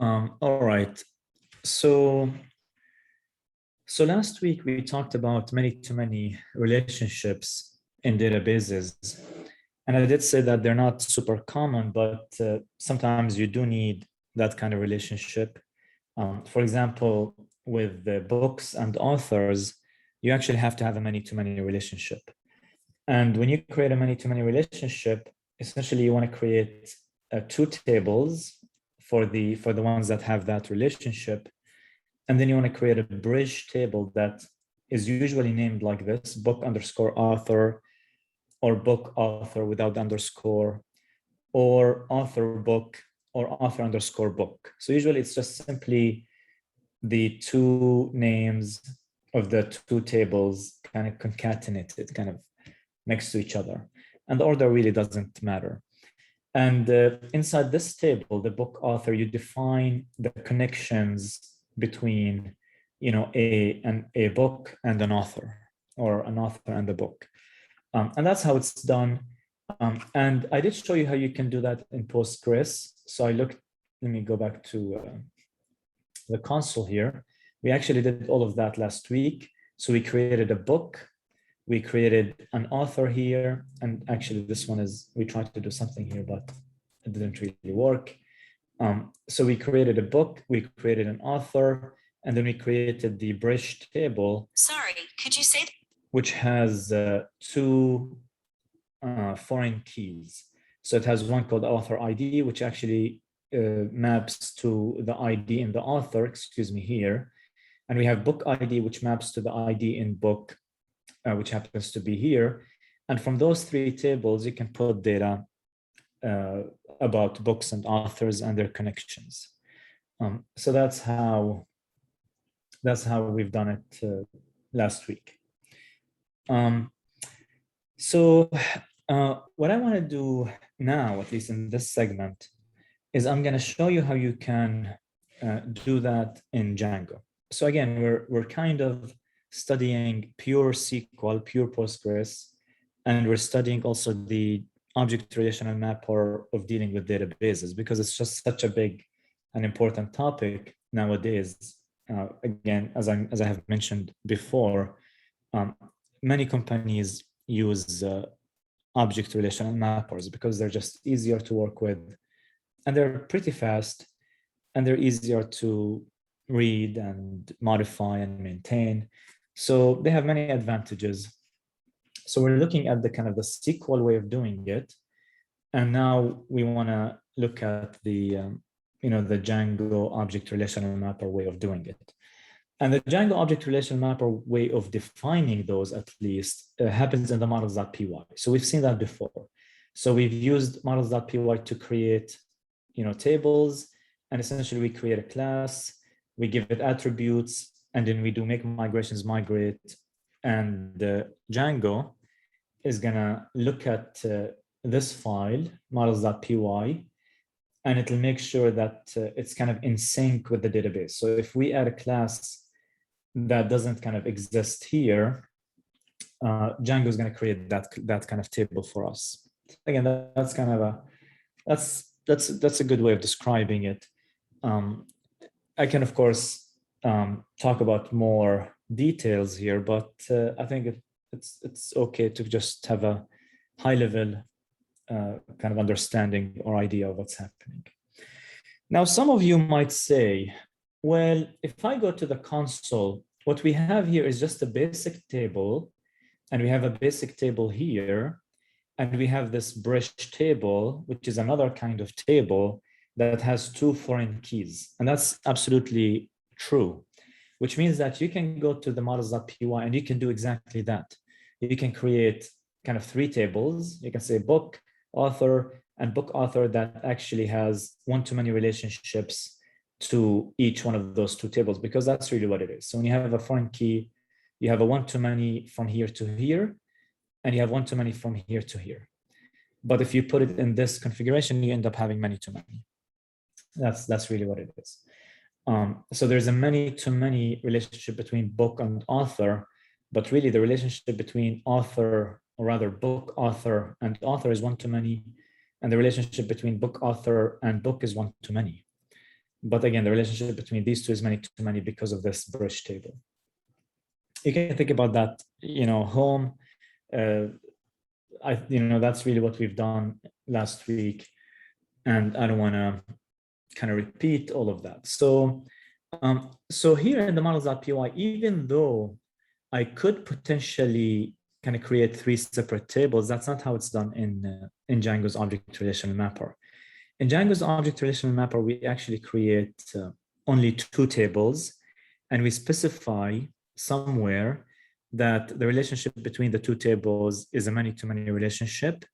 All right. So, so last week we talked about many-to-many relationships in databases, and I did say that they're not super common, but sometimes you do need that kind of relationship. For example, with the books and authors, you actually have to have a many-to-many relationship. And when you create a many-to-many relationship, essentially you want to create two tables for the ones that have that relationship. And then you want to create a bridge table that is usually named like this: book underscore author, or book author without underscore, or author book, or author underscore book. So usually it's just simply the two names of the two tables kind of concatenated, kind of next to each other. And the order really doesn't matter. And inside this table, the book author, you define the connections between, a book and an author, or an author and a book. And that's how it's done. And I did show you how you can do that in Postgres. So let me go back to the console here. We actually did all of that last week. So we created a book, we created an author here, and actually this one we tried to do something here, but it didn't really work. So we created a book, we created an author, and then we created the bridge table. Sorry, could you say that? Which has two foreign keys. So it has one called author ID, which actually maps to the ID in the author, here. And we have book ID, which maps to the ID in book, which happens to be here. And from those three tables, you can put data about books and authors and their connections. So that's how we've done it last week. So what I want to do now, at least in this segment, is I'm going to show you how you can do that in Django. So again, we're kind of studying pure SQL, pure Postgres, and we're studying also the object relational mapper of dealing with databases, because it's just such a big and important topic nowadays. Again, as I have mentioned before, many companies use object relational mappers because they're just easier to work with, and they're pretty fast, and they're easier to read and modify and maintain. So they have many advantages. So we're looking at the kind of the SQL way of doing it. And now we want to look at the, the Django object relational mapper way of doing it. And the Django object relational mapper way of defining those, at least, happens in the models.py. So we've seen that before. So we've used models.py to create, tables, and essentially we create a class, we give it attributes, and then we do make migrations migrate. And Django is gonna look at this file, models.py, and it'll make sure that it's kind of in sync with the database. So if we add a class that doesn't kind of exist here, Django is going to create that kind of table for us. Again, that's kind of that's a good way of describing it. I can of course talk about more details here, but I think it's okay to just have a high level kind of understanding or idea of what's happening. Now, some of you might say, well, if I go to the console, what we have here is just a basic table, and we have a basic table here, and we have this bridge table, which is another kind of table that has two foreign keys. And that's absolutely true, which means that you can go to the models.py and you can do exactly that. You can create kind of three tables. You can say book, author, and book author that actually has one-to-many relationships to each one of those two tables, because that's really what it is. So when you have a foreign key, you have a one-to-many from here to here, and you have one-to-many from here to here. But if you put it in this configuration, you end up having many-to-many. That's really what it is. So there's a many-to-many relationship between book and author, but really the relationship between author, or rather book author and author, is one-to-many, and the relationship between book author and book is one-to-many. But again, the relationship between these two is many to many because of this bridge table. You can think about that, home. That's really what we've done last week. And I don't want to kind of repeat all of that. So here in the models.py, even though I could potentially kind of create 3 separate tables, that's not how it's done in Django's object relational mapper. In Django's object relational mapper, we actually create only 2 tables, and we specify somewhere that the relationship between the 2 tables is a many-to-many relationship.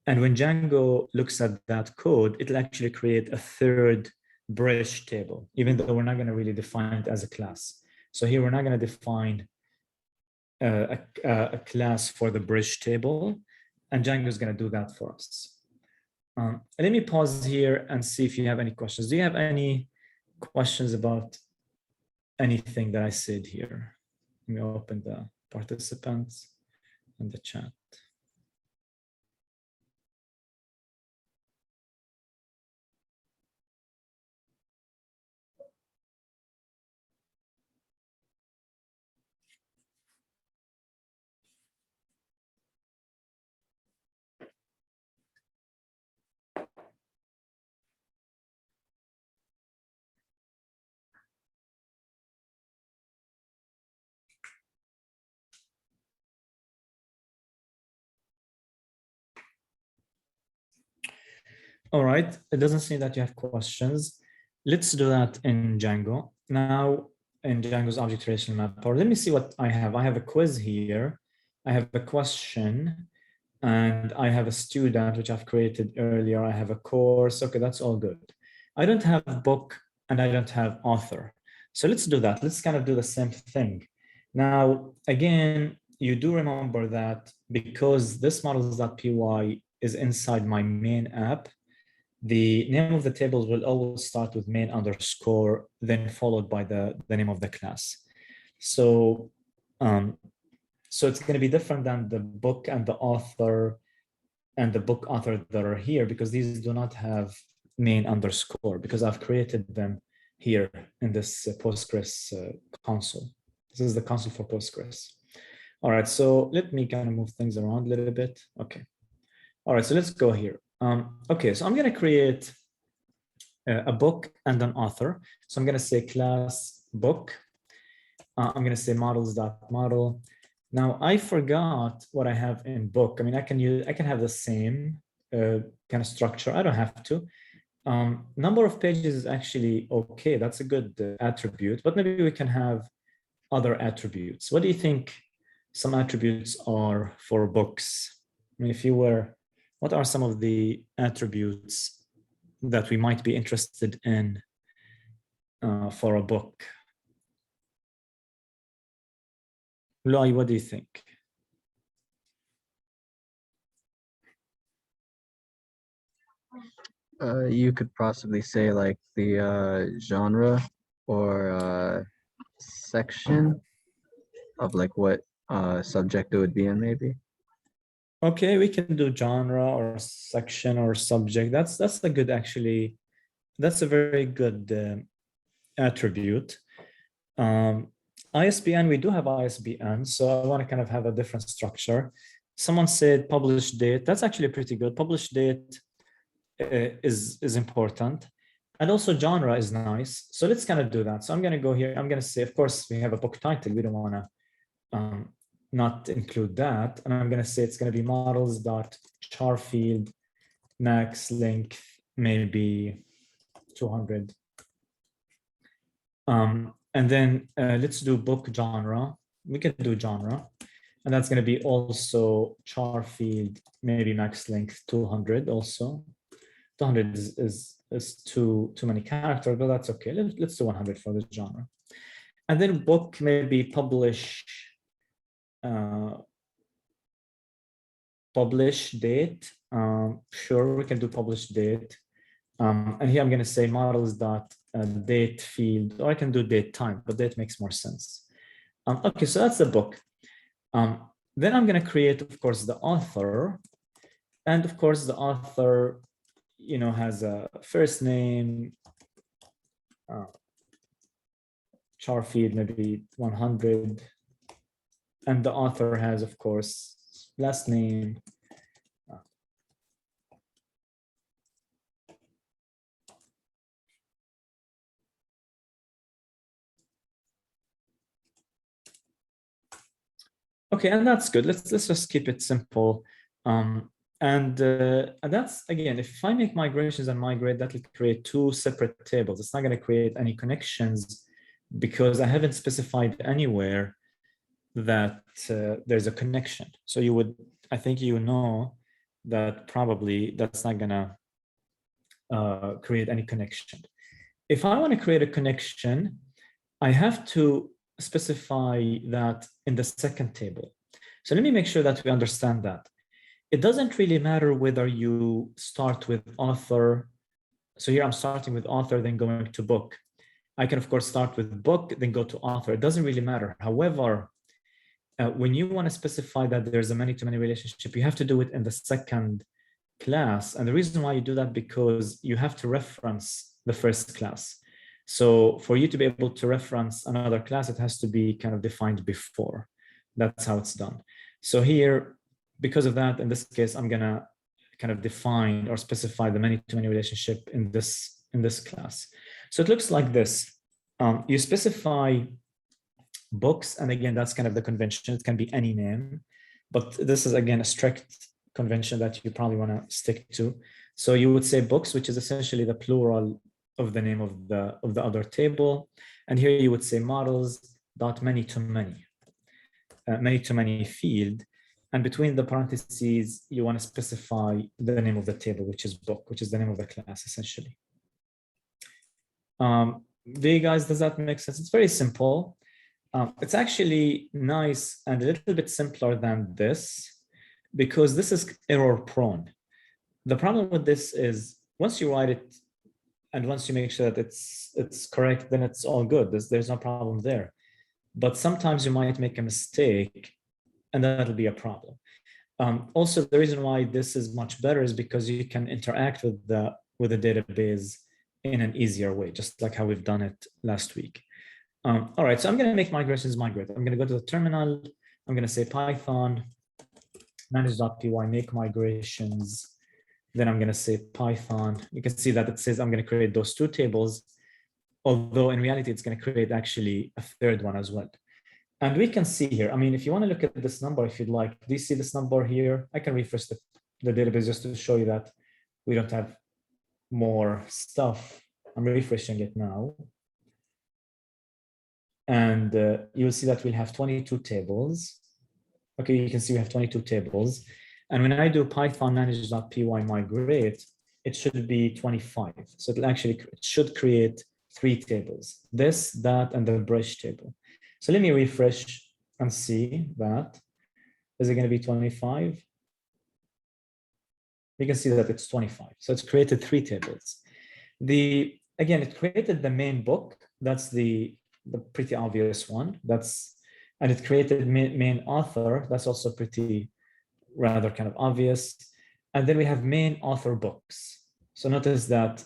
And when Django looks at that code, it'll actually create a 3rd bridge table, even though we're not going to really define it as a class. So here we're not going to define a class for the bridge table, and Django is going to do that for us. Let me pause here and see if you have any questions. Do you have any questions about anything that I said here? Let me open the participants and the chat. All right, it doesn't seem that you have questions. Let's do that in Django. Now, in Django's object relational mapper, let me see what I have. I have a quiz here. I have a question, and I have a student, which I've created earlier. I have a course. Okay, that's all good. I don't have book and I don't have author. So let's do that. Let's kind of do the same thing. Now, again, you do remember that because this models.py is inside my main app, the name of the tables will always start with main underscore, then followed by the name of the class. So it's going to be different than the book and the author and the book author that are here, because these do not have main underscore, because I've created them here in this Postgres console. This is the console for Postgres. All right, so let me kind of move things around a little bit. Okay. All right, so let's go here. Okay, so I'm going to create a book and an author. So I'm going to say class book. I'm going to say models.model. Now I forgot what I have in book. I mean, I can have the same kind of structure. I don't have to. Number of pages is actually okay. That's a good attribute, but maybe we can have other attributes. What do you think some attributes are for books? I mean, what are some of the attributes that we might be interested in for a book? Loy, what do you think? You could possibly say like the genre or section of like what subject it would be in, maybe. Okay, we can do genre or section or subject. That's a good, actually. That's a very good attribute. ISBN, we do have ISBN, so I want to kind of have a different structure. Someone said publish date. That's actually pretty good. Publish date is important. And also genre is nice. So let's kind of do that. So I'm going to go here. I'm going to say, of course, we have a book title. We don't want to not include that. And I'm going to say it's going to be models.char field max length, maybe 200. And then let's do book genre. We can do genre. And that's going to be also char field, maybe max length 200 also. 200 is too many characters, but that's okay. Let's do 100 for the genre. And then book, maybe publish date. Sure, we can do publish date. And here I'm going to say models.date field, or I can do date time, but date makes more sense. Okay, so that's the book. Then I'm going to create, of course, the author. And of course, the author, has a first name, char field maybe 100, and the author has, of course, last name. Okay, and that's good. Let's just keep it simple. And that's, again, if I make migrations and migrate, that will create two separate tables. It's not going to create any connections because I haven't specified anywhere that there's a connection. So you would, I think you know that probably that's not going to create any connection. If I want to create a connection, I have to specify that in the second table. So let me make sure that we understand that. It doesn't really matter whether you start with author. So here I'm starting with author, then going to book. I can, of course, start with book, then go to author. It doesn't really matter. However, when you want to specify that there's a many-to-many relationship, you have to do it in the second class. And the reason why you do that, because you have to reference the first class. So for you to be able to reference another class, it has to be kind of defined before. That's how it's done. So here, because of that, in this case, I'm gonna kind of define or specify the many-to-many relationship in this class. So it looks like this. You specify books, and again, that's kind of the convention. It can be any name, but this is, again, a strict convention that you probably want to stick to. So you would say books, which is essentially the plural of the name of the other table. And here you would say models dot many-to-many, many-to-many field. And between the parentheses, you want to specify the name of the table, which is book, which is the name of the class, essentially. Guys, does that make sense? It's very simple. It's actually nice and a little bit simpler than this, because this is error prone. The problem with this is once you write it and once you make sure that it's correct, then it's all good. There's no problem there. But sometimes you might make a mistake, and that'll be a problem. Also, the reason why this is much better is because you can interact with the database in an easier way, just like how we've done it last week. All right, so I'm going to make migrations migrate. I'm going to go to the terminal. I'm going to say Python manage.py make migrations. Then I'm going to say Python. You can see that it says I'm going to create those two tables, although in reality, it's going to create actually a third one as well. And we can see here, I mean, if you want to look at this number, if you'd like, do you see this number here? I can refresh the database just to show you that we don't have more stuff. I'm refreshing it now. And you'll see that we'll have 22 tables. Okay, you can see we have 22 tables. And when I do Python manage.py migrate, it should be 25. So it should create 3 tables, this, that, and the bridge table. So let me refresh and see that. Is it going to be 25? You can see that it's 25. So it's created 3 tables. Again, it created the main book. That's the pretty obvious one. And it created main author. That's also pretty rather kind of obvious. And then we have main author books. So notice that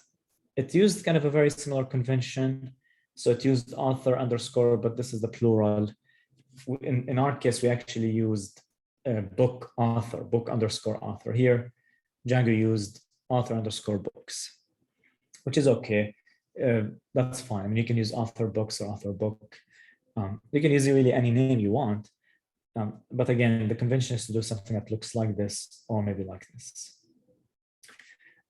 it used kind of a very similar convention. So it used author underscore, but this is the plural. In our case, we actually used book author, book underscore author. Here, Django used author underscore books, which is okay. That's fine. I mean, you can use author books or author book. You can use really any name you want. But again, the convention is to do something that looks like this or maybe like this.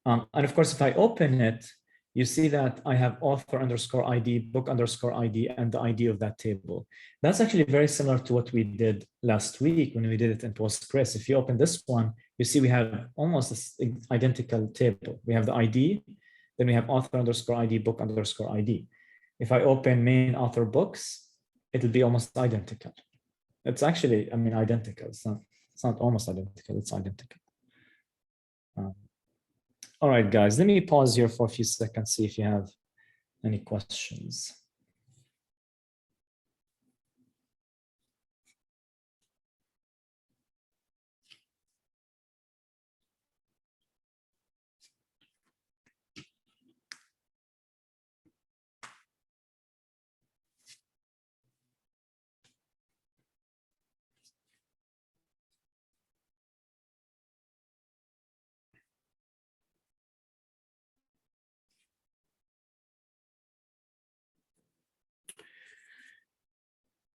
And of course, if I open it, you see that I have author underscore ID, book underscore ID, and the ID of that table. That's actually very similar to what we did last week when we did it in Postgres. If you open this one, you see we have almost this identical table. We have the ID, then we have author underscore ID, book underscore ID. If I open main author books, it'll be almost identical. It's actually, I mean, identical. It's not almost identical, it's identical. All right, guys, let me pause here for a few seconds, see if you have any questions.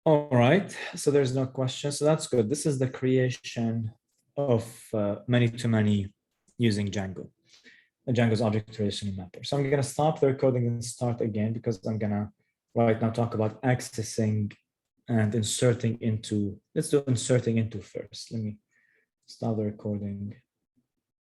All right, so there's no question. So that's good. This is the creation of many-to-many using Django, Django's object relational mapper. So I'm going to stop the recording and start again because I'm going to right now talk about accessing and inserting into, let's do inserting into first. Let me stop the recording.